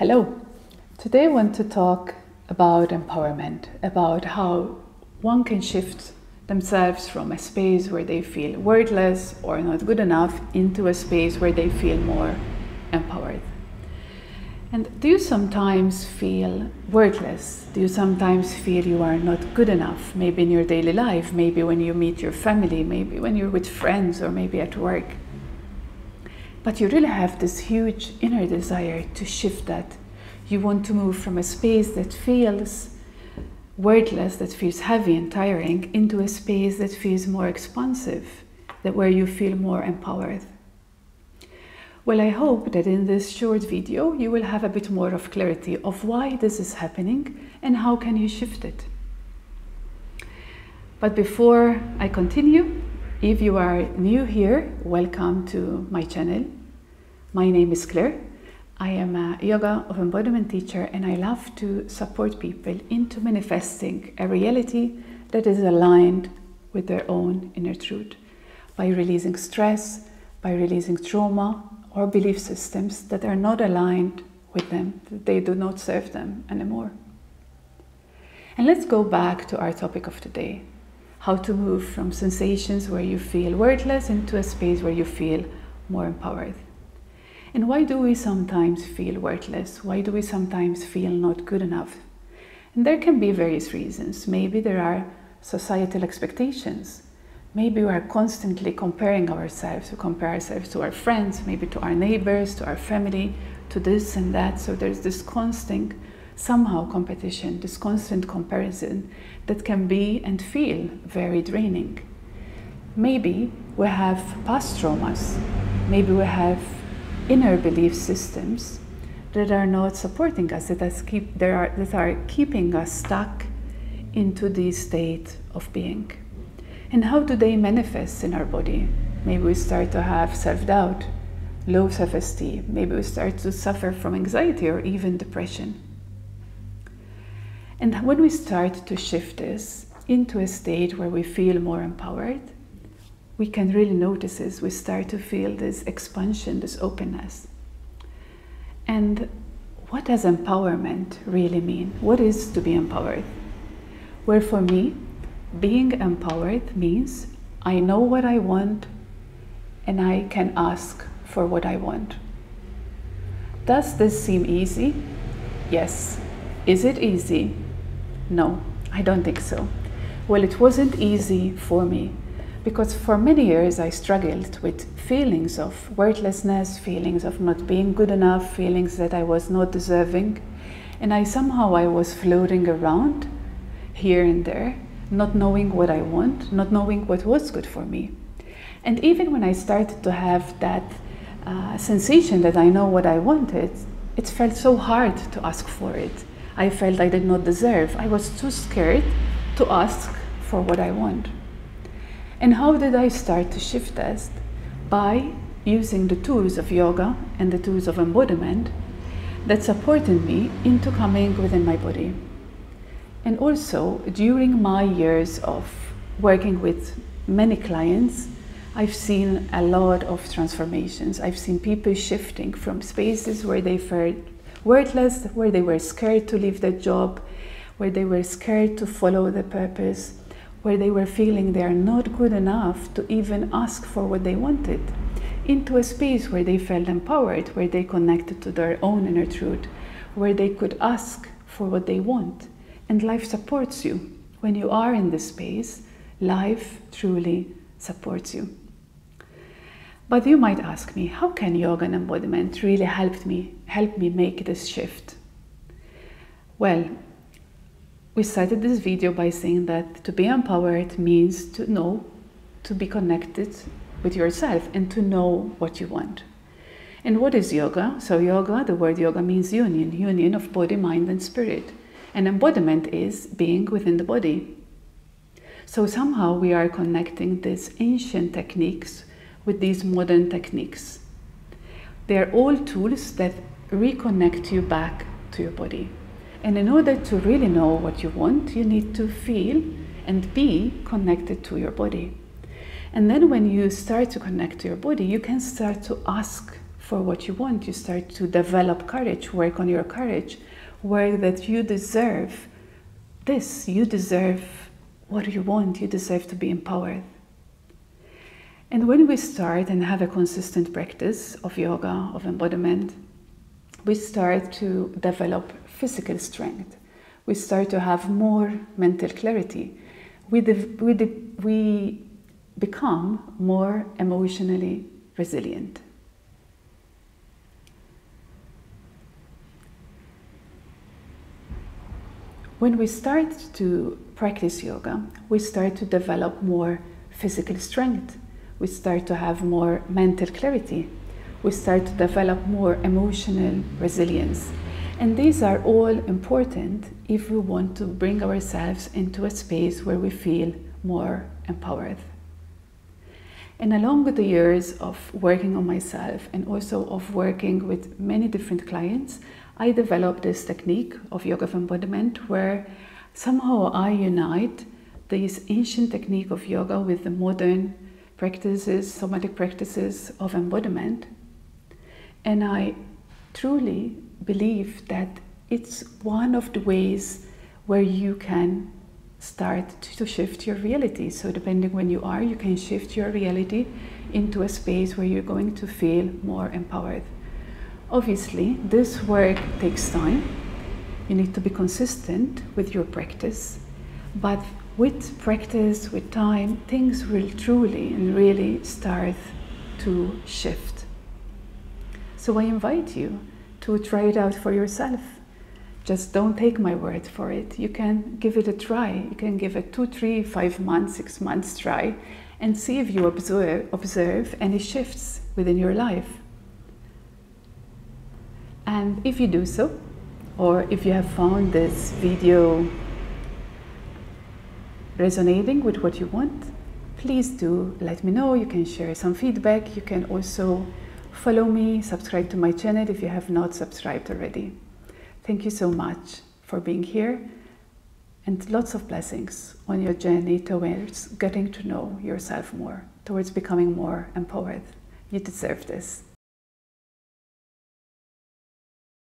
Hello. Today I want to talk about empowerment, about how one can shift themselves from a space where they feel worthless or not good enough into a space where they feel more empowered. And do you sometimes feel worthless? Do you sometimes feel you are not good enough? Maybe in your daily life, maybe when you meet your family, maybe when you're with friends, or maybe at work. But you really have this huge inner desire to shift that. You want to move from a space that feels worthless, that feels heavy and tiring, into a space that feels more expansive, where you feel more empowered. Well, I hope that in this short video you will have a bit more of clarity of why this is happening and how can you shift it. But before I continue, if you are new here, welcome to my channel. My name is Claire. I am a yoga of embodiment teacher, and I love to support people into manifesting a reality that is aligned with their own inner truth by releasing stress, by releasing trauma or belief systems that are not aligned with them, that they do not serve them anymore. And let's go back to our topic of today, how to move from sensations where you feel worthless into a space where you feel more empowered. And why do we sometimes feel worthless? Why do we sometimes feel not good enough? And there can be various reasons. Maybe there are societal expectations. Maybe we are constantly comparing ourselves. We compare ourselves to our friends, maybe to our neighbors, to our family, to this and that. So there's this constant, somehow, competition, this constant comparison that can be and feel very draining. Maybe we have past traumas. Maybe we have inner belief systems that are not supporting us, that are keeping us stuck into this state of being. And how do they manifest in our body? Maybe we start to have self-doubt, low self-esteem. Maybe we start to suffer from anxiety or even depression. And when we start to shift this into a state where we feel more empowered, we can really notice this. We start to feel this expansion, this openness. And what does empowerment really mean? What is to be empowered? Well, for me, being empowered means I know what I want and I can ask for what I want. Does this seem easy? Yes. Is it easy? No, I don't think so. Well, it wasn't easy for me because for many years I struggled with feelings of worthlessness, feelings of not being good enough, feelings that I was not deserving. And I was floating around here and there, not knowing what I want, not knowing what was good for me. And even when I started to have that sensation that I know what I wanted, it felt so hard to ask for it. I felt I did not deserve. I was too scared to ask for what I want. And how did I start to shift this? By using the tools of yoga and the tools of embodiment that supported me into coming within my body. And also, during my years of working with many clients, I've seen a lot of transformations. I've seen people shifting from spaces where they felt worthless, where they were scared to leave their job, where they were scared to follow their purpose, where they were feeling they are not good enough to even ask for what they wanted, into a space where they felt empowered, where they connected to their own inner truth, where they could ask for what they want. And life supports you. When you are in this space, life truly supports you. But you might ask me, how can yoga and embodiment really help me make this shift? Well, we started this video by saying that to be empowered means to know, to be connected with yourself and to know what you want. And what is yoga? So yoga, the word yoga means union of body, mind and spirit. And embodiment is being within the body. So somehow we are connecting these ancient techniques with these modern techniques. They are all tools that reconnect you back to your body. And in order to really know what you want, you need to feel and be connected to your body. And then when you start to connect to your body, you can start to ask for what you want. You start to develop courage, work on your courage, work that you deserve this, you deserve what you want, you deserve to be empowered. And when we start and have a consistent practice of yoga, of embodiment, we start to develop physical strength. We start to have more mental clarity. We become more emotionally resilient. When we start to practice yoga, we start to develop more physical strength. We start to have more mental clarity. We start to develop more emotional resilience. And these are all important if we want to bring ourselves into a space where we feel more empowered. And along with the years of working on myself and also of working with many different clients, I developed this technique of yoga of embodiment where somehow I unite this ancient technique of yoga with the modern practices, somatic practices of embodiment. And I truly believe that it's one of the ways where you can start to shift your reality. So depending when you are, you can shift your reality into a space where you're going to feel more empowered. Obviously, this work takes time. You need to be consistent with your practice. But with practice, with time, things will truly and really start to shift. So I invite you to try it out for yourself. Just don't take my word for it. You can give it a try. You can give it 2, 3, 5 months, 6 months try and see if you observe any shifts within your life. And if you do so, or if you have found this video resonating with what you want, please do let me know. You can share some feedback. You can also follow me, subscribe to my channel if you have not subscribed already. Thank you so much for being here, and lots of blessings on your journey towards getting to know yourself more, towards becoming more empowered. You deserve this.